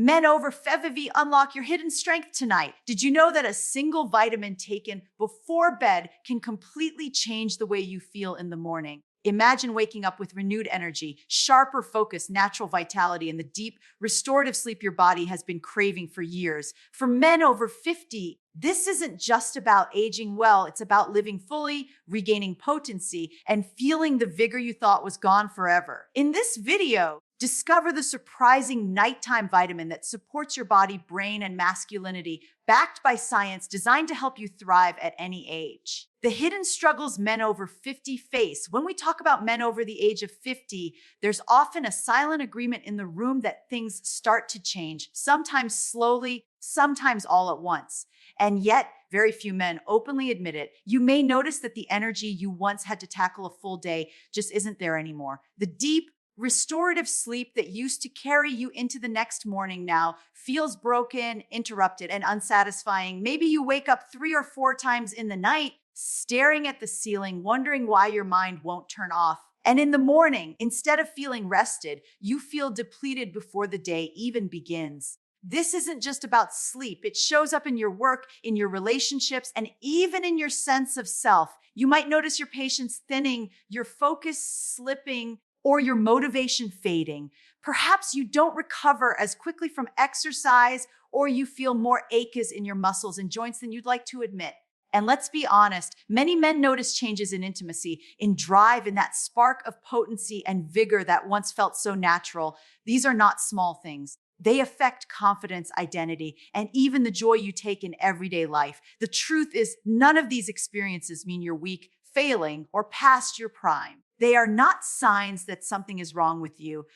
Men over 50 unlock your hidden strength tonight. Did you know that a single vitamin taken before bed can completely change the way you feel in the morning? Imagine waking up with renewed energy, sharper focus, natural vitality, and the deep, restorative sleep your body has been craving for years. For men over 50, this isn't just about aging well, it's about living fully, regaining potency, and feeling the vigor you thought was gone forever. In this video, discover the surprising nighttime vitamin that supports your body, brain, and masculinity, backed by science designed to help you thrive at any age. The hidden struggles men over 50 face. When we talk about men over the age of 50, there's often a silent agreement in the room that things start to change, sometimes slowly, sometimes all at once. And yet, very few men openly admit it. You may notice that the energy you once had to tackle a full day just isn't there anymore. The deep, restorative sleep that used to carry you into the next morning now feels broken, interrupted, and unsatisfying. Maybe you wake up 3 or 4 times in the night, staring at the ceiling, wondering why your mind won't turn off. And in the morning, instead of feeling rested, you feel depleted before the day even begins. This isn't just about sleep. It shows up in your work, in your relationships, and even in your sense of self. You might notice your patience thinning, your focus slipping, or your motivation fading. Perhaps you don't recover as quickly from exercise, or you feel more aches in your muscles and joints than you'd like to admit. And let's be honest, many men notice changes in intimacy, in drive, in that spark of potency and vigor that once felt so natural. These are not small things. They affect confidence, identity, and even the joy you take in everyday life. The truth is, none of these experiences mean you're weak, failing, or past your prime. They are not signs that something is wrong with you.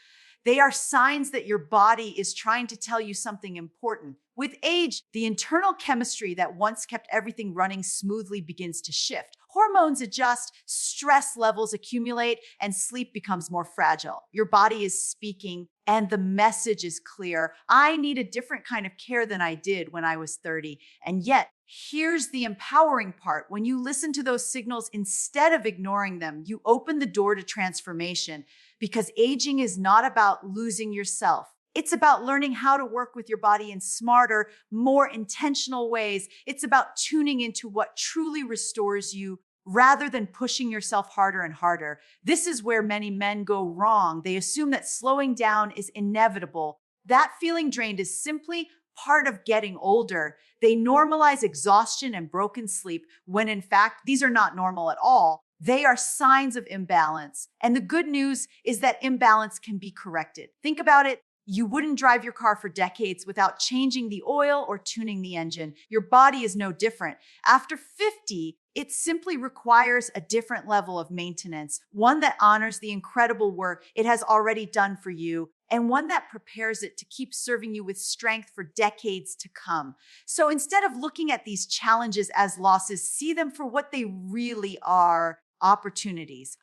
They are signs that your body is trying to tell you something important. With age, the internal chemistry that once kept everything running smoothly begins to shift. Hormones adjust, stress levels accumulate, and sleep becomes more fragile. Your body is speaking, and the message is clear. I need a different kind of care than I did when I was 30. And yet, here's the empowering part. When you listen to those signals instead of ignoring them, you open the door to transformation, because aging is not about losing yourself. It's about learning how to work with your body in smarter, more intentional ways. It's about tuning into what truly restores you rather than pushing yourself harder and harder. This is where many men go wrong. They assume that slowing down is inevitable. That feeling drained is simply part of getting older. They normalize exhaustion and broken sleep when in fact, these are not normal at all. They are signs of imbalance. And the good news is that imbalance can be corrected. Think about it. You wouldn't drive your car for decades without changing the oil or tuning the engine. Your body is no different. After 50, it simply requires a different level of maintenance, one that honors the incredible work it has already done for you, and one that prepares it to keep serving you with strength for decades to come. So instead of looking at these challenges as losses, see them for what they really are. Opportunities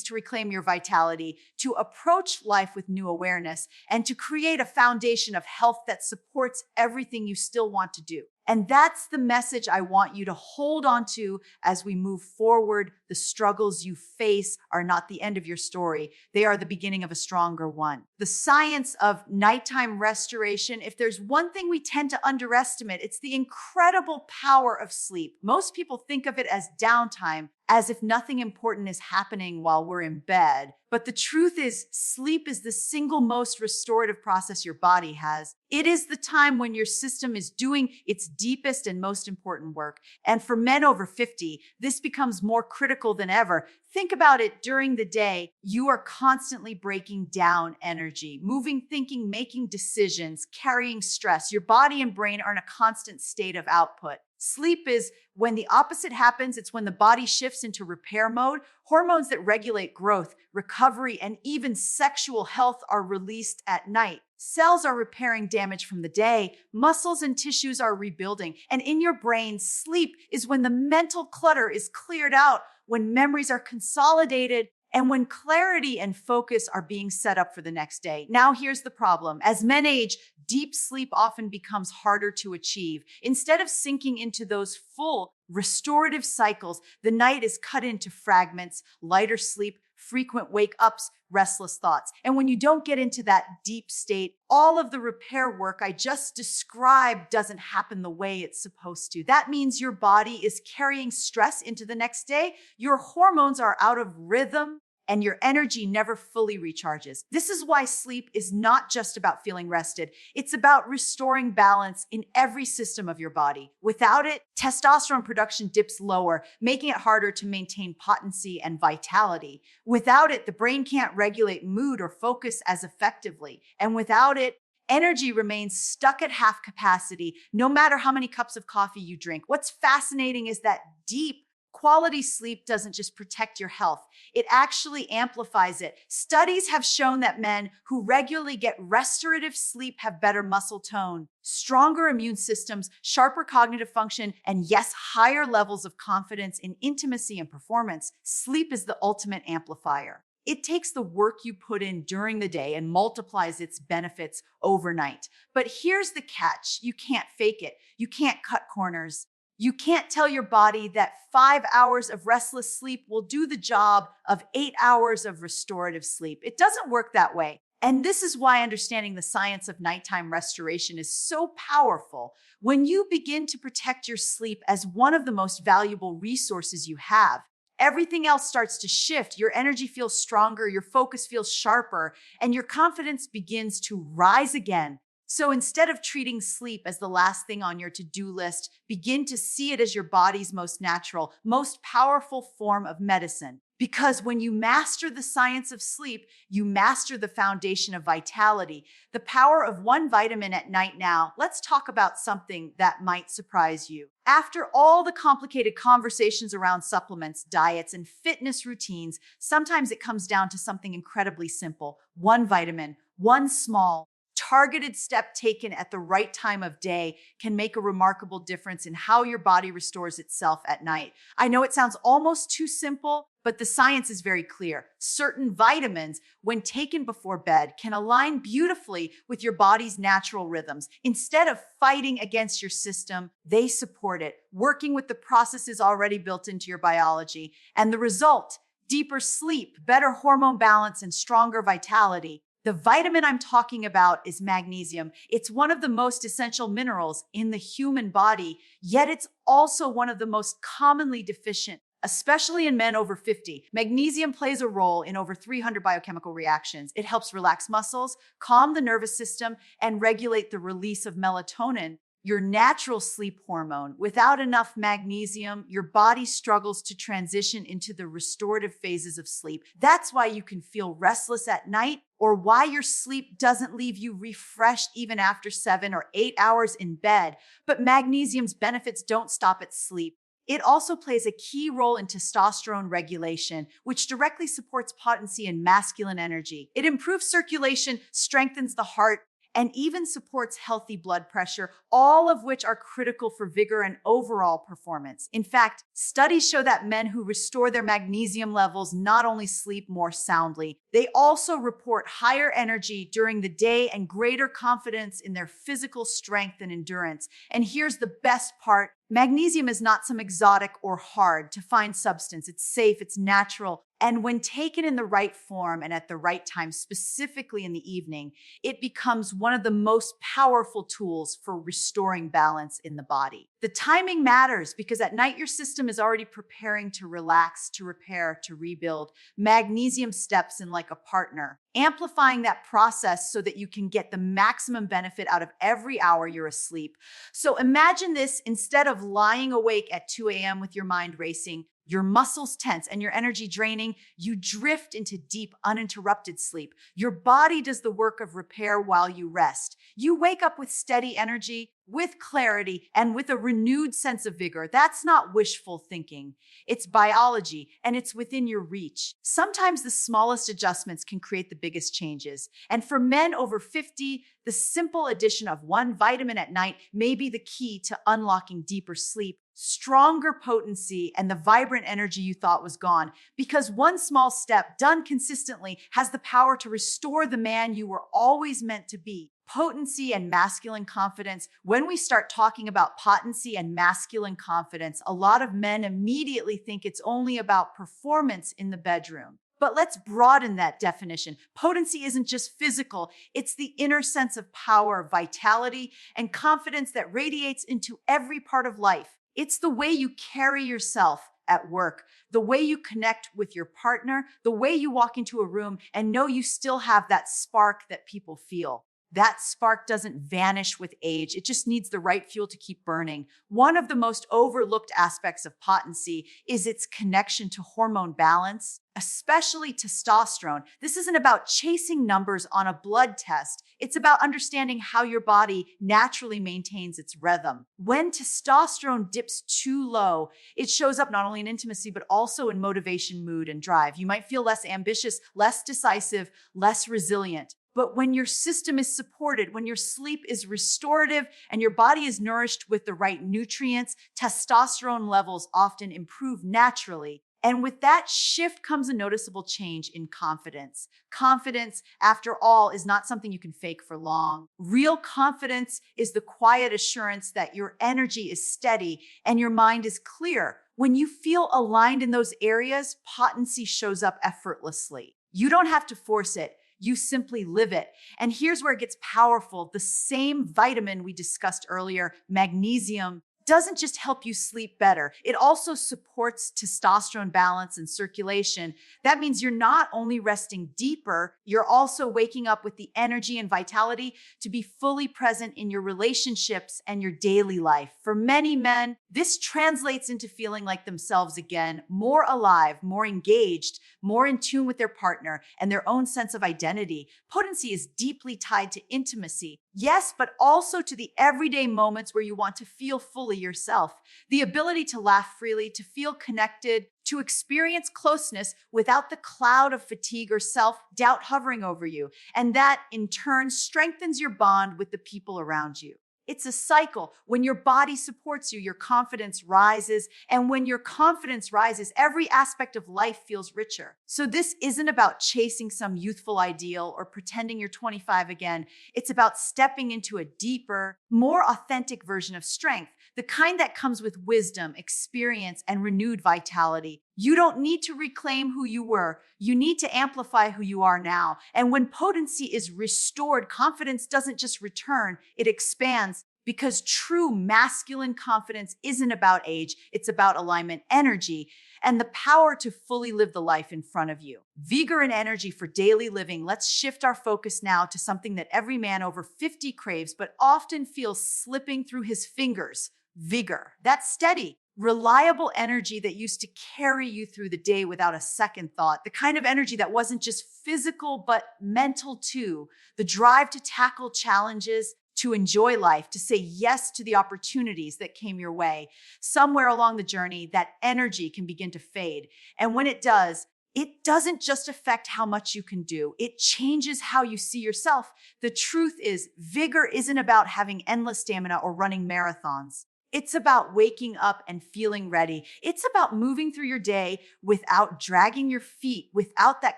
to reclaim your vitality, to approach life with new awareness, and to create a foundation of health that supports everything you still want to do. And that's the message I want you to hold on to as we move forward. The struggles you face are not the end of your story. They are the beginning of a stronger one. The science of nighttime restoration, if there's one thing we tend to underestimate, it's the incredible power of sleep. Most people think of it as downtime, as if nothing important is happening while we're in bed. But the truth is, sleep is the single most restorative process your body has. It is the time when your system is doing its deepest and most important work. And for men over 50, this becomes more critical than ever. Think about it. During the day, you are constantly breaking down energy, moving, thinking, making decisions, carrying stress. Your body and brain are in a constant state of output. Sleep is when the opposite happens. It's when the body shifts into repair mode. Hormones that regulate growth, recovery, and even sexual health are released at night. Cells are repairing damage from the day. Muscles and tissues are rebuilding. And in your brain, sleep is when the mental clutter is cleared out, when memories are consolidated, and when clarity and focus are being set up for the next day. Now, here's the problem. As men age, deep sleep often becomes harder to achieve. Instead of sinking into those full restorative cycles, the night is cut into fragments. Lighter sleep, frequent wake ups, restless thoughts. And when you don't get into that deep state, all of the repair work I just described doesn't happen the way it's supposed to. That means your body is carrying stress into the next day, your hormones are out of rhythm, and your energy never fully recharges. This is why sleep is not just about feeling rested. It's about restoring balance in every system of your body. Without it, testosterone production dips lower, making it harder to maintain potency and vitality. Without it, the brain can't regulate mood or focus as effectively. And without it, energy remains stuck at half capacity, no matter how many cups of coffee you drink. What's fascinating is that deep, quality sleep doesn't just protect your health, it actually amplifies it. Studies have shown that men who regularly get restorative sleep have better muscle tone, stronger immune systems, sharper cognitive function, and yes, higher levels of confidence in intimacy and performance. Sleep is the ultimate amplifier. It takes the work you put in during the day and multiplies its benefits overnight. But here's the catch: you can't fake it. You can't cut corners. You can't tell your body that 5 hours of restless sleep will do the job of 8 hours of restorative sleep. It doesn't work that way. And this is why understanding the science of nighttime restoration is so powerful. When you begin to protect your sleep as one of the most valuable resources you have, everything else starts to shift. Your energy feels stronger, your focus feels sharper, and your confidence begins to rise again. So instead of treating sleep as the last thing on your to-do list, begin to see it as your body's most natural, most powerful form of medicine. Because when you master the science of sleep, you master the foundation of vitality, the power of one vitamin at night. Now, let's talk about something that might surprise you. After all the complicated conversations around supplements, diets, and fitness routines, sometimes it comes down to something incredibly simple: one vitamin, one small, targeted step taken at the right time of day can make a remarkable difference in how your body restores itself at night. I know it sounds almost too simple, but the science is very clear. Certain vitamins, when taken before bed, can align beautifully with your body's natural rhythms. Instead of fighting against your system, they support it, working with the processes already built into your biology. And the result: deeper sleep, better hormone balance, and stronger vitality. The vitamin I'm talking about is magnesium. It's one of the most essential minerals in the human body, yet it's also one of the most commonly deficient, especially in men over 50. Magnesium plays a role in over 300 biochemical reactions. It helps relax muscles, calm the nervous system, and regulate the release of melatonin, your natural sleep hormone. Without enough magnesium, your body struggles to transition into the restorative phases of sleep. That's why you can feel restless at night, or why your sleep doesn't leave you refreshed even after 7 or 8 hours in bed. But magnesium's benefits don't stop at sleep. It also plays a key role in testosterone regulation, which directly supports potency and masculine energy. It improves circulation, strengthens the heart, and even supports healthy blood pressure, all of which are critical for vigor and overall performance. In fact, studies show that men who restore their magnesium levels not only sleep more soundly, they also report higher energy during the day and greater confidence in their physical strength and endurance. And here's the best part: magnesium is not some exotic or hard to find substance. It's safe, it's natural, and when taken in the right form and at the right time, specifically in the evening, it becomes one of the most powerful tools for restoring balance in the body. The timing matters because at night your system is already preparing to relax, to repair, to rebuild. Magnesium steps in like a partner, amplifying that process so that you can get the maximum benefit out of every hour you're asleep. So imagine this: instead of lying awake at 2 a.m. with your mind racing, your muscles tense, and your energy draining, you drift into deep, uninterrupted sleep. Your body does the work of repair while you rest. You wake up with steady energy, with clarity, and with a renewed sense of vigor. That's not wishful thinking. It's biology, and it's within your reach. Sometimes the smallest adjustments can create the biggest changes. And for men over 50, the simple addition of one vitamin at night may be the key to unlocking deeper sleep, stronger potency, and the vibrant energy you thought was gone. Because one small step done consistently has the power to restore the man you were always meant to be. Potency and masculine confidence. When we start talking about potency and masculine confidence, a lot of men immediately think it's only about performance in the bedroom. But let's broaden that definition. Potency isn't just physical, it's the inner sense of power, vitality, and confidence that radiates into every part of life. It's the way you carry yourself at work, the way you connect with your partner, the way you walk into a room and know you still have that spark that people feel. That spark doesn't vanish with age. It just needs the right fuel to keep burning. One of the most overlooked aspects of potency is its connection to hormone balance, especially testosterone. This isn't about chasing numbers on a blood test. It's about understanding how your body naturally maintains its rhythm. When testosterone dips too low, it shows up not only in intimacy, but also in motivation, mood, and drive. You might feel less ambitious, less decisive, less resilient. But when your system is supported, when your sleep is restorative and your body is nourished with the right nutrients, testosterone levels often improve naturally. And with that shift comes a noticeable change in confidence. Confidence, after all, is not something you can fake for long. Real confidence is the quiet assurance that your energy is steady and your mind is clear. When you feel aligned in those areas, potency shows up effortlessly. You don't have to force it. You simply live it. And here's where it gets powerful. The same vitamin we discussed earlier, magnesium, doesn't just help you sleep better. It also supports testosterone balance and circulation. That means you're not only resting deeper, you're also waking up with the energy and vitality to be fully present in your relationships and your daily life. For many men, this translates into feeling like themselves again, more alive, more engaged, more in tune with their partner and their own sense of identity. Potency is deeply tied to intimacy. Yes, but also to the everyday moments where you want to feel fully yourself. The ability to laugh freely, to feel connected, to experience closeness without the cloud of fatigue or self-doubt hovering over you. And that, in turn, strengthens your bond with the people around you. It's a cycle. When your body supports you, your confidence rises. And when your confidence rises, every aspect of life feels richer. So this isn't about chasing some youthful ideal or pretending you're 25 again. It's about stepping into a deeper, more authentic version of strength, the kind that comes with wisdom, experience, and renewed vitality. You don't need to reclaim who you were. You need to amplify who you are now. And when potency is restored, confidence doesn't just return, it expands, because true masculine confidence isn't about age. It's about alignment, energy, and the power to fully live the life in front of you. Vigor and energy for daily living. Let's shift our focus now to something that every man over 50 craves, but often feels slipping through his fingers. Vigor. That's steady, reliable energy that used to carry you through the day without a second thought. The kind of energy that wasn't just physical, but mental too. The drive to tackle challenges, to enjoy life, to say yes to the opportunities that came your way. Somewhere along the journey, that energy can begin to fade. And when it does, it doesn't just affect how much you can do. It changes how you see yourself. The truth is, vigor isn't about having endless stamina or running marathons. It's about waking up and feeling ready. It's about moving through your day without dragging your feet, without that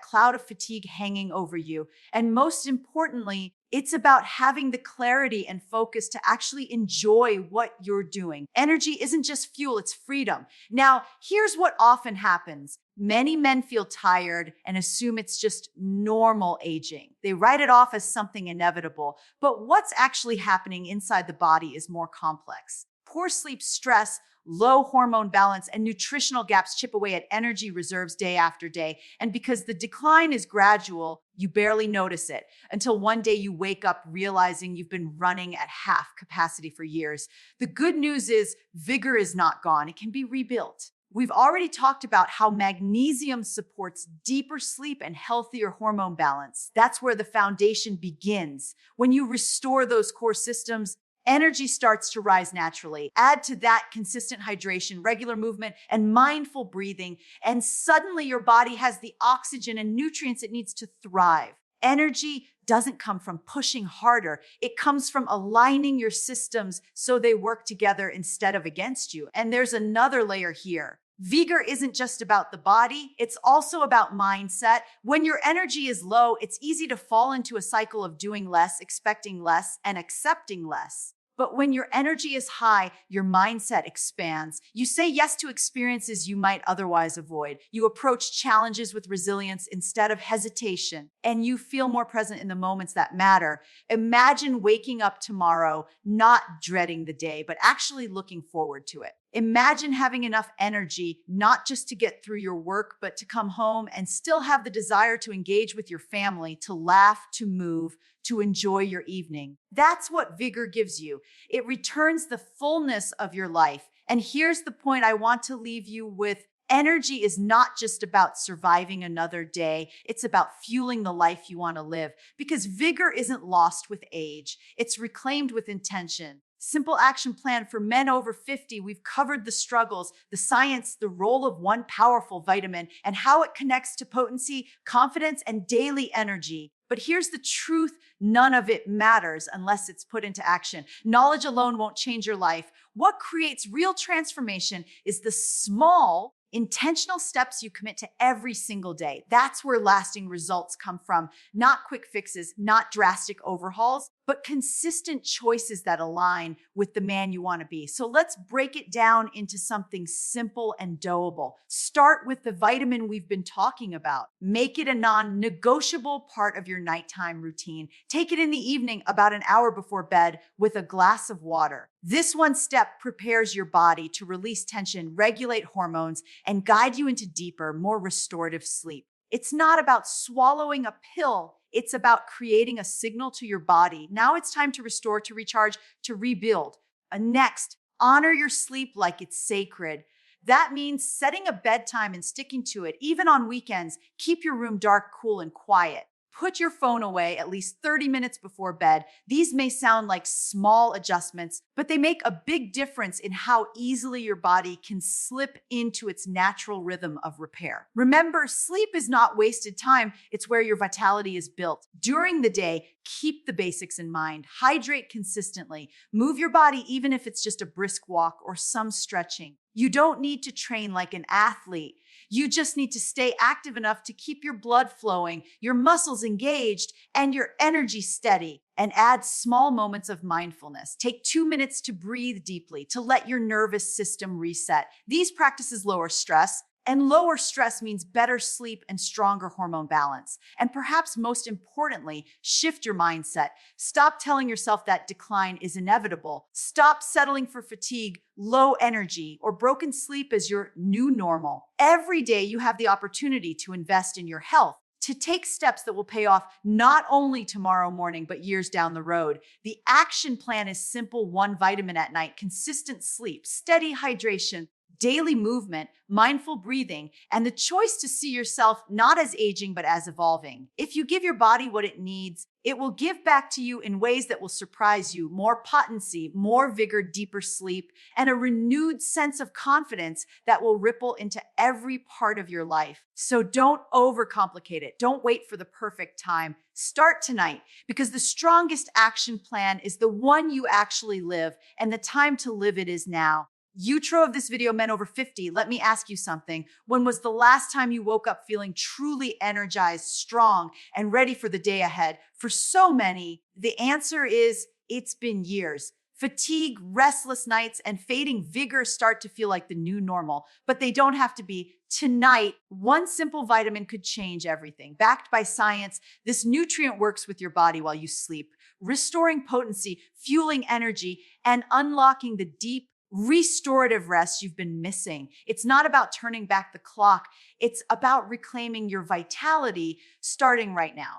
cloud of fatigue hanging over you. And most importantly, it's about having the clarity and focus to actually enjoy what you're doing. Energy isn't just fuel, it's freedom. Now, here's what often happens. Many men feel tired and assume it's just normal aging. They write it off as something inevitable. But what's actually happening inside the body is more complex. Poor sleep, stress, low hormone balance, and nutritional gaps chip away at energy reserves day after day. And because the decline is gradual, you barely notice it until one day you wake up realizing you've been running at half capacity for years. The good news is vigor is not gone. It can be rebuilt. We've already talked about how magnesium supports deeper sleep and healthier hormone balance. That's where the foundation begins. When you restore those core systems, energy starts to rise naturally. Add to that consistent hydration, regular movement, and mindful breathing, and suddenly your body has the oxygen and nutrients it needs to thrive. Energy doesn't come from pushing harder. It comes from aligning your systems so they work together instead of against you. And there's another layer here. Vigor isn't just about the body, it's also about mindset. When your energy is low, it's easy to fall into a cycle of doing less, expecting less, and accepting less. But when your energy is high, your mindset expands. You say yes to experiences you might otherwise avoid. You approach challenges with resilience instead of hesitation, and you feel more present in the moments that matter. Imagine waking up tomorrow, not dreading the day, but actually looking forward to it. Imagine having enough energy, not just to get through your work, but to come home and still have the desire to engage with your family, to laugh, to move, to enjoy your evening. That's what Vigor gives you. It returns the fullness of your life. And here's the point I want to leave you with. Energy is not just about surviving another day. It's about fueling the life you want to live, because vigor isn't lost with age. It's reclaimed with intention. Simple action plan for men over 50. We've covered the struggles, the science, the role of one powerful vitamin, and how it connects to potency, confidence, and daily energy. But here's the truth. None of it matters unless it's put into action. Knowledge alone won't change your life. What creates real transformation is the small, intentional steps you commit to every single day. That's where lasting results come from. Not quick fixes, not drastic overhauls, but consistent choices that align with the man you want to be. So let's break it down into something simple and doable. Start with the vitamin we've been talking about. Make it a non-negotiable part of your nighttime routine. Take it in the evening about an hour before bed with a glass of water. This one step prepares your body to release tension, regulate hormones, and guide you into deeper, more restorative sleep. It's not about swallowing a pill. It's about creating a signal to your body. Now it's time to restore, to recharge, to rebuild. Next, honor your sleep like it's sacred. That means setting a bedtime and sticking to it, even on weekends. Keep your room dark, cool, and quiet. Put your phone away at least 30 minutes before bed. These may sound like small adjustments, but they make a big difference in how easily your body can slip into its natural rhythm of repair. Remember, sleep is not wasted time. It's where your vitality is built. During the day, keep the basics in mind. Hydrate consistently. Move your body even if it's just a brisk walk or some stretching. You don't need to train like an athlete. You just need to stay active enough to keep your blood flowing, your muscles engaged, and your energy steady. And add small moments of mindfulness. Take 2 minutes to breathe deeply, to let your nervous system reset. These practices lower stress, and lower stress means better sleep and stronger hormone balance. And perhaps most importantly, shift your mindset. Stop telling yourself that decline is inevitable. Stop settling for fatigue, low energy, or broken sleep as your new normal. Every day you have the opportunity to invest in your health, to take steps that will pay off not only tomorrow morning, but years down the road. The action plan is simple: 1 vitamin at night, consistent sleep, steady hydration, daily movement, mindful breathing, and the choice to see yourself not as aging, but as evolving. If you give your body what it needs, it will give back to you in ways that will surprise you. More potency, more vigor, deeper sleep, and a renewed sense of confidence that will ripple into every part of your life. So don't overcomplicate it. Don't wait for the perfect time. Start tonight, because the strongest action plan is the one you actually live, and the time to live it is now. Outro of this video, men over 50, let me ask you something. When was the last time you woke up feeling truly energized, strong, and ready for the day ahead? For so many, the answer is it's been years. Fatigue, restless nights, and fading vigor start to feel like the new normal, but they don't have to be. Tonight, one simple vitamin could change everything. Backed by science, this nutrient works with your body while you sleep, restoring potency, fueling energy, and unlocking the deep, restorative rest you've been missing. It's not about turning back the clock. It's about reclaiming your vitality starting right now.